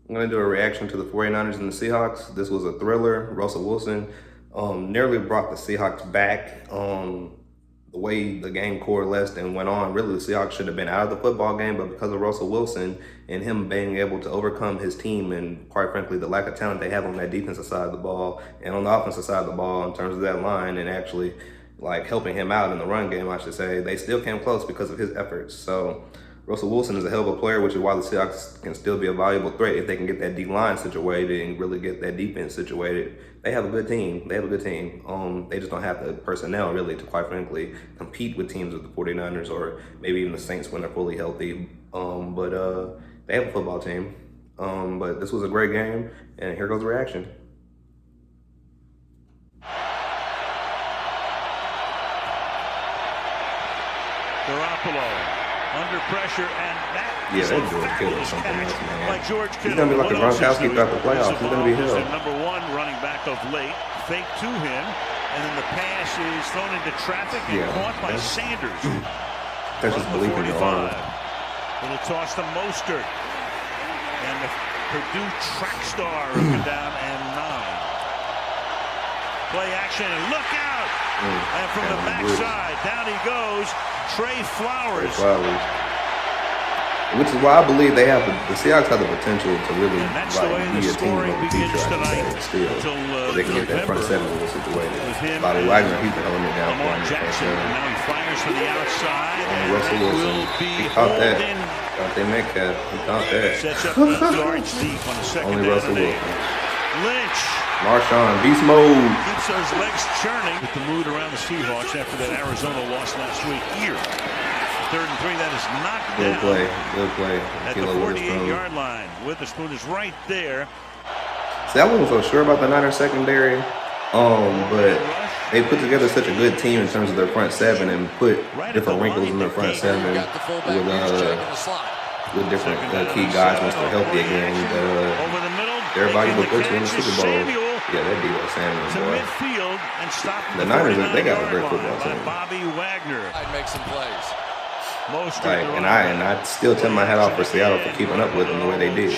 I'm going to do a reaction to the 49ers and the Seahawks. This was a thriller. Russell Wilson nearly brought the Seahawks back. The way the game coalesced and went on, really the Seahawks should have been out of the football game, but because of Russell Wilson and him being able to overcome his team and, quite frankly, the lack of talent they have on that defensive side of the ball and on the offensive side of the ball in terms of that line and actually like helping him out in the run game, I should say, they still came close because of his efforts. So Russell Wilson is a hell of a player, which is why the Seahawks can still be a valuable threat if they can get that D-line situated and really get that defense situated. They have a good team. They have a good team. They just don't have the personnel, really, to, quite frankly, compete with teams with the 49ers or maybe even the Saints when they're fully healthy. But they have a football team. But this was a great game, and here goes the reaction. Garoppolo under pressure, and that is a George Kittle something else, man. Like George Kittle. He's gonna be like a Gronkowski throughout the playoffs. He's gonna be hell. Number one running back of late, fake to him, and then the pass is thrown into traffic and caught by Sanders. That's just belief in your arm. Little toss to Mostert, and the Purdue track star down and 9. Play action and look out! And from the backside, down he goes. Trey Flowers. Which is why I believe they have the Seahawks have the potential to really like be a team of the future. I should say still, they can get that front seven a little situated. Bobby Wagner, he's the element down for him. Now he fires to the outside. And Russell Wilson, he caught that. They Metcalf, he caught that. Sets up 8 yards deep on the second. Only Russell Wilson. Lynch. Marshawn, beast mode. Keeps those legs churning. With the mood around the Seahawks after that Arizona loss last week. Here, 3rd and 3, that is knocked down. Good play. At the 48-yard line. Witherspoon is right there. See, I wasn't so sure about the Niners secondary, but they put together such a good team in terms of their front seven and put different wrinkles in their front seven with different key guys once they're healthy again. Everybody will put you in the Super Bowl. Yeah, that Deebo Samuel, boy. The Niners, they got a great football team. Bobby Wagner. I'd make some plays. And I still tip my hat off for Seattle for keeping up with them the way they did.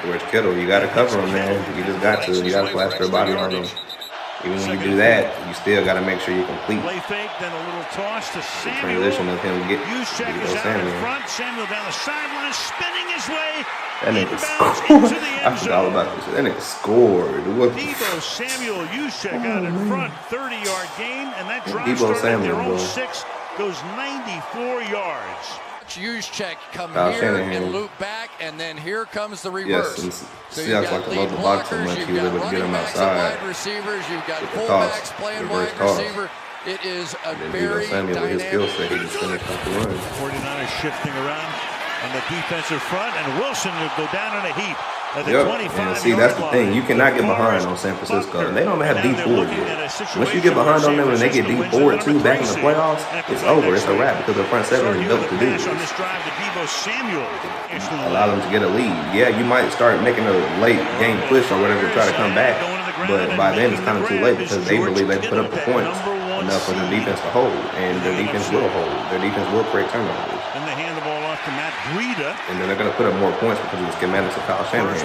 George Kittle, you got to cover him, man. You just got to. You got to flash their body on him. Even when you do that, you still got to make sure you complete play fake, then a little toss to Samuel. The transition of him get Deebo Samuel. Samuel down the sideline, spinning his way. That nigga scored. I forgot all about this. That nigga scored. Deebo Samuel, Juszczyk out in front, 30-yard gain, and that drive started their own 6, goes 94 yards. Juszczyk come here and loop back, and then here comes the reverse. Yes, so Seahawks like to love the box so much, he was able to get him outside. Wide receivers, you've got fullbacks playing wide receiver. It is a very dynamic. His skill set, he just finished off the run. 49ers shifting around on the defensive front, and Wilson will go down in a heap. At the 25 and see, that's the thing. You cannot get behind on San Francisco. And they don't have deep forward yet. Once you get behind on them and they get deep forward too back in the playoffs, it's over. It's a wrap because the front seven is built to do this. Allow them to get a lead. Yeah, you might start making a late game push or whatever to try to come back. But by then it's kind of too late because they believe they put up the points enough for their defense to hold. And their defense will hold. Their defense will create turnovers. And they hand the ball off to Matt Breida. And then they're going to put up more points because of the schematics of Kyle Shanahan,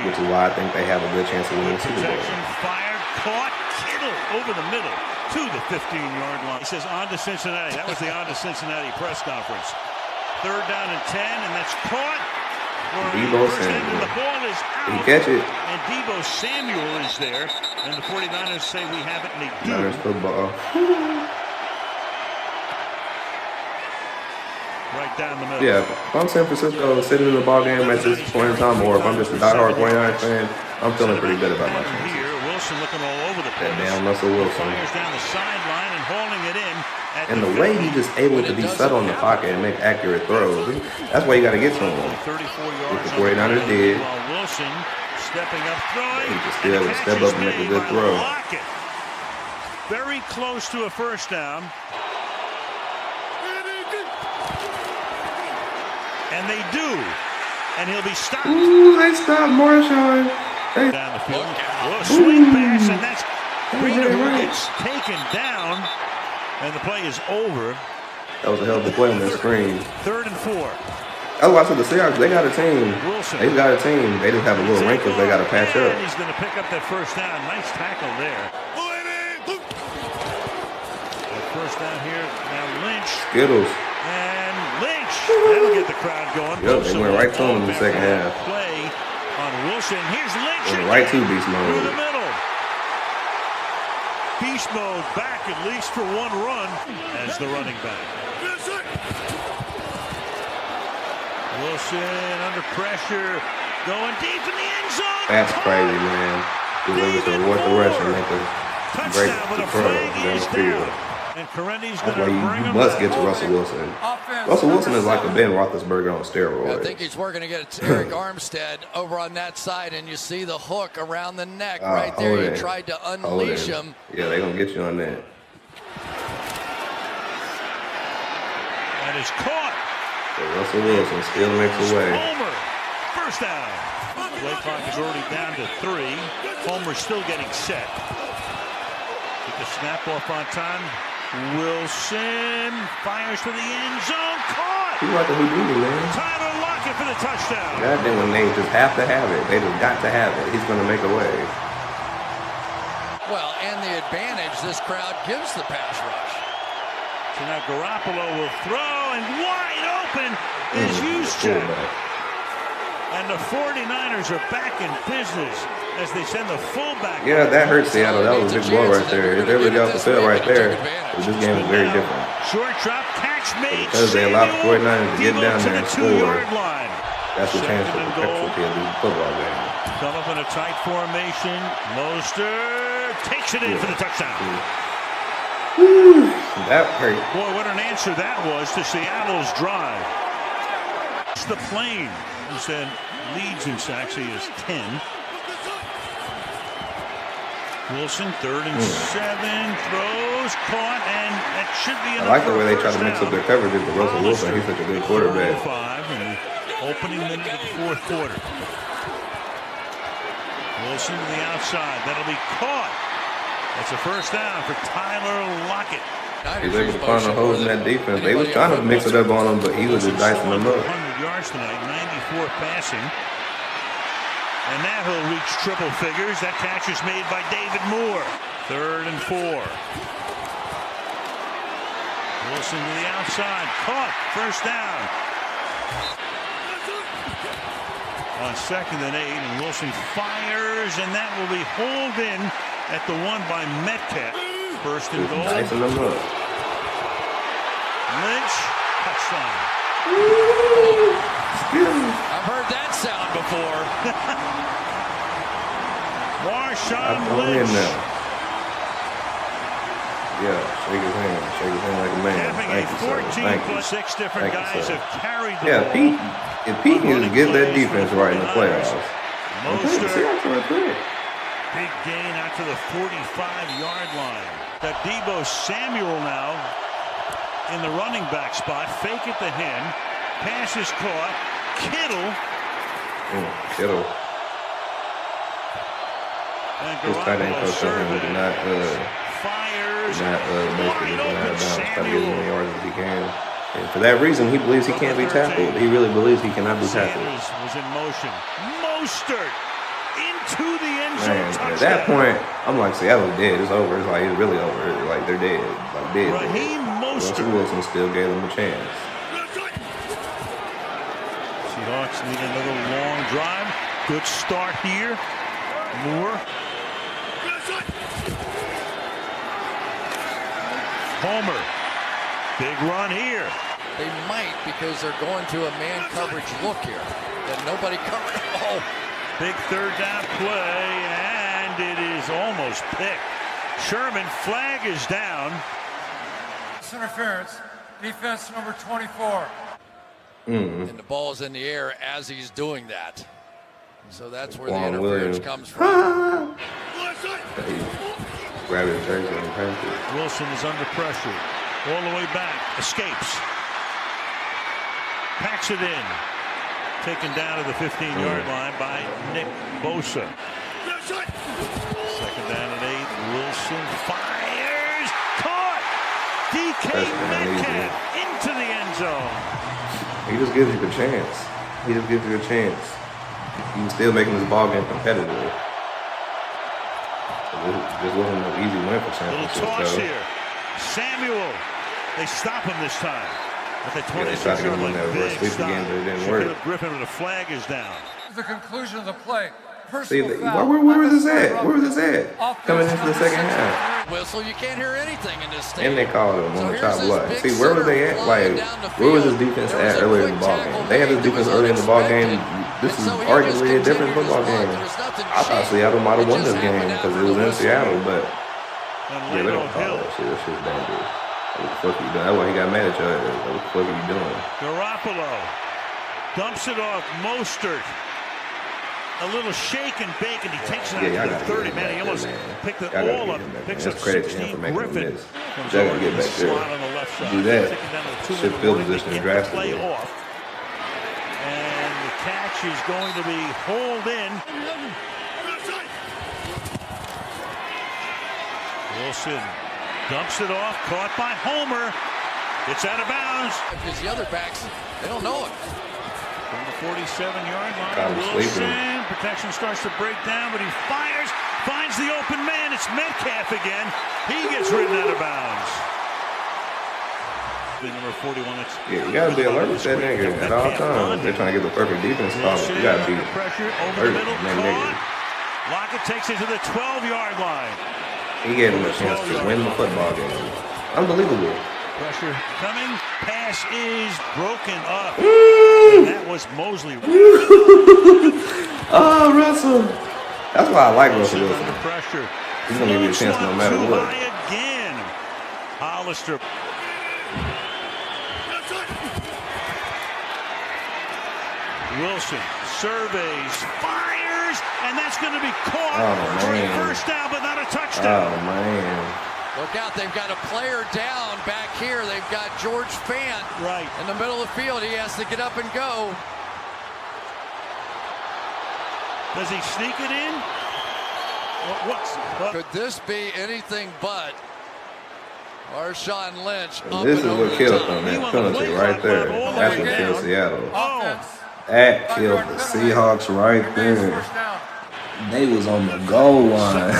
which is why I think they have a good chance of winning the Super Bowl. Fired, caught, Kittle over the middle to the 15-yard line. He says on to Cincinnati. That was the on to Cincinnati press conference. 3rd down and 10, and that's caught. Deebo Samuel. The ball is out. Did he catch it? And Deebo Samuel is there. And the 49ers say we have it, and they do. Niners football. Right down the middle. Yeah, if I'm San Francisco sitting in the ball game at this point in time, or if I'm just a diehard 49ers fan, I'm feeling pretty good about my chances. Wilson looking all over the place. That damn Russell Wilson. Fires down the sideline and holding it in. And the way he's just able to be settled in the pocket and make accurate throws, that's why you got to get to him. What the 49ers did. Wilson stepping up, throwing. He just still able to step up and make a good throw. Very close to a first down. And they do. And he'll be stopped. Ooh, they stopped Marshawn. Down the field. Swing pass, and that's Breida who gets taken down. And the play is over. That was a hell of a play on that screen. 3rd and 4. Otherwise, the Seahawks, they got a team. They got a team. They just have a little wrinkles they got to patch up. He's going to pick up that first down. Nice tackle there. First down here. Now Lynch. Skittles. And Lynch. That'll get the crowd going. Yep, they went right to him in the second half. Play on Wilson. Here's Lynch. Went right to beast mode. Through the middle. Beast mode back at least for one run as the running back. Wilson under pressure, going deep in the end zone. That's crazy, man. Delivers to reward the rush and make a break the throw down the field. That's why you must get to Russell Wilson. Russell Wilson is like a Ben Roethlisberger on steroids. I think he's working against Eric Armstead over on that side, and you see the hook around the neck right there. He tried to unleash him. Yeah, they're going to get you on that. That is caught. So Russell Wilson still makes a way. Homer, first down. Play clock is already down to 3. Homer's still getting set. Get the snap off on time. Wilson fires to the end zone. Caught. He's like a Houdini, man. Tyler Lockett for the touchdown. Goddamn, when they just have to have it. They just got to have it. He's going to make a way. Well, and the advantage this crowd gives the pass rush. So now Garoppolo will throw, and wide open is Juszczyk. And the 49ers are back in business as they send the fullback. Yeah, that hurts Seattle. That was a big blow right there. If they would have got the field right there, this game is very different. Short drop catch made. Because they allowed the 49ers to get down there and score, that's the chance for the perpetuity of the football game. Come up in a tight formation. Mostert takes it in for the touchdown. Woo, that hurt. Boy, what an answer that was to Seattle's drive. It's the plane. He said leads in sacks. He is 10. Wilson, 3rd and 7, throws, caught, and that should be enough. I like the way they try to mix up their coverages with Russell Wilson. He's such a good quarterback. Opening minute of the 4th quarter. Wilson to the outside. That'll be caught. That's a first down for Tyler Lockett. He's able to find the holes in that defense. They was trying to mix it up on him, but he was just dicing them up. 100 yards tonight, 94 passing. And now he'll reach triple figures. That catch is made by David Moore. 3rd and 4. Wilson to the outside. Caught. First down. On 2nd and 8. And Wilson fires. And that will be hauled in at the 1 by Metcalf. 1st and goal. Dicing them up. Lynch. Touchdown. I've heard that sound before. Marshawn Lynch. Lynch. Yeah, shake his hand. Shake his hand like a man. Thank you, sir. Thank you. 6 different guys have carried the yeah, ball. Pete. If Pete can just get that defense right in the playoffs. Mostert. Big gain out to the 45-yard line. That Deebo Samuel now in the running back spot. Fake it to him. Pass is caught. Kittle. Kittle. And His tight end coach told him to not fires. basically deny down. Try to get as many yards as he can. And for that reason, he believes he can't be tackled. He really believes he cannot be tackled. Sanders was in motion. Mostert into the end zone. Man, at that point, I'm like, Seattle's dead. It's over. It's like, it's really over. It's like, they're dead. Like, dead. Raheem Mostert. Russell Wilson still gave them a chance. Seahawks need another long drive. Good start here. Moore. Homer. Big run here. They might because they're going to a man coverage look here. That nobody covered. Oh. Big 3rd down play, and it is almost picked. Sherman, flag is down. Interference. Defense number 24. And the ball's in the air as he's doing that. So that's where the interference comes from. Grab his jersey and pass it. Wilson is under pressure. All the way back. Escapes. Packs it in. Taken down to the 15-yard line by Nick Bosa. 2nd down and 8. Wilson fires. Caught. DK Metcalf into the end zone. He just gives you a chance. He just gives you a chance. He's still making this ball game competitive. This wasn't an easy win for San Francisco. Little toss here. Samuel. They stop him this time. At the 26 they tried to get him in that reverse sweep again, but it didn't work. Griffin with the flag is down. The conclusion of the play. See, where was this at? Where was this at? Coming into the second half. Whistle, you can't hear anything in this stadium. And they called him on the top block. See, where was they at? Like, where was this defense at earlier in the ball game? They had this defense early in the ball game. This is arguably a different football game. I thought Seattle might have won this game because it was in Seattle, but yeah, they don't call that shit. That shit's dangerous. What the fuck are you doing? That's why he got mad at you. What the fuck are you doing? Garoppolo dumps it off. Mostert. A little shake and bake, and he takes it out to the 30. Man, he almost picked it all up. Picks up 16. Griffin comes over to the slot on the left side. Do that. Shift field position drastically. And the catch is going to be hauled in. Wilson dumps it off, caught by Homer. It's out of bounds. Because the other backs, they don't know it. From the 47-yard line, Wilson, protection starts to break down, but he fires, finds the open man. It's Metcalf again. He gets ridden out of bounds. The number 41. Yeah, you gotta be alert with that nigga at all times. They're trying to get the perfect defense call. You gotta be alert with that nigga. Lockett takes it to the 12-yard line. He gave him a chance to win the football game. Unbelievable. Pressure coming. Pass is broken up. And that was Mosley. Oh, Russell. That's why I like Russell Wilson. Under pressure. He's going to give you a chance no matter what. Again. Hollister. Wilson surveys, fires, and that's going to be caught for a first down, but not a touchdown. Oh, man. Look out, they've got a player down back here. They've got George Fant in the middle of the field. He has to get up and go. Does he sneak it in? Could this be anything but Marshawn Lynch? This is what killed them, that penalty right there. That's what killed Seattle. That killed the Seahawks right there. They was on the goal line.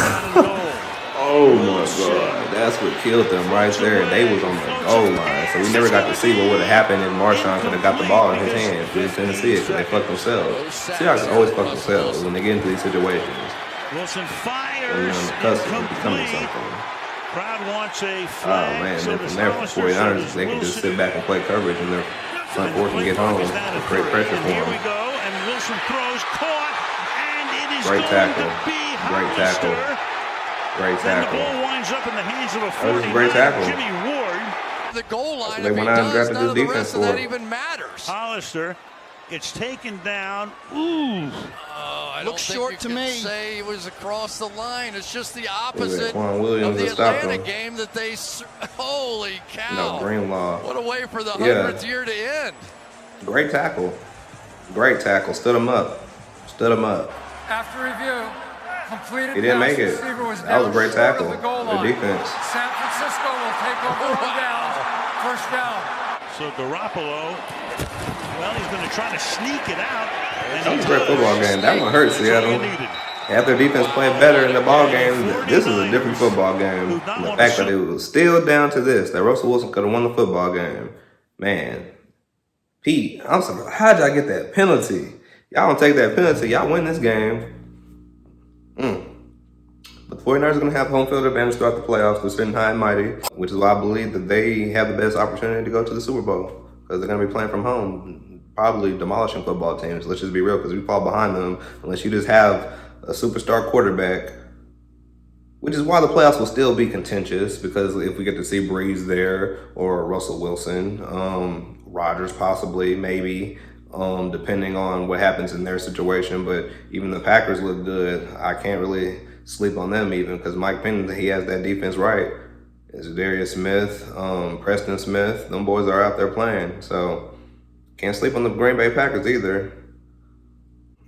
Oh my God, that's what killed them right there. They was on the goal line. So we never got to see what would have happened if Marshawn could have got the ball in his hands. We just didn't see it because they fucked themselves. Seahawks always fuck themselves when they get into these situations. Wilson fires. When you're on the cusp of becoming something. Crowd wants a flag. Oh man, then from there for 49ers, they can just sit back and play coverage and their front four can get home. Great pressure for them. Here we go, and Wilson throws, caught, and it is great tackle. Great tackle. Great tackle. And the ball winds up in the hands of a 49er, great tackle. Jimmy Ward. The goal line, they if he went out and does, drafted none of this the rest defense of that for even matters. Hollister gets taken down. Ooh. I don't think short you to can me. say he was across the line. It's just the opposite Williams of the stopped Atlanta him. game that they. Holy cow! No, Greenlaw. What a way for the 100th year to end. Great tackle. Great tackle. Stood him up. Stood him up. After review, completed. He didn't make it. That was a great tackle. The defense. San Francisco will take over on downs. First down. So Garoppolo, well, he's going to try to sneak it out. That was a great football game. That one hurt Seattle. After defense played better in the ball game, this is a different football game. And the fact that it was still down to this, that Russell Wilson could have won the football game. Man. Pete, I'm sorry, how'd y'all get that penalty? Y'all don't take that penalty, y'all win this game. But the 49ers are going to have home field advantage throughout the playoffs. They're sitting high and mighty, which is why I believe that they have the best opportunity to go to the Super Bowl because they're going to be playing from home, probably demolishing football teams. Let's just be real, because we fall behind them unless you just have a superstar quarterback, which is why the playoffs will still be contentious, because if we get to see Breeze there or Russell Wilson, Rodgers possibly, maybe, depending on what happens in their situation. But even the Packers look good. I can't really sleep on them even, because Mike Pennington, he has that defense right. It's Darius Smith, Preston Smith. Them boys are out there playing. So can't sleep on the Green Bay Packers either.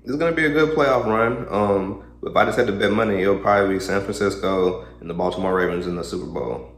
It's going to be a good playoff run. If I just had to bet money, it'll probably be San Francisco and the Baltimore Ravens in the Super Bowl.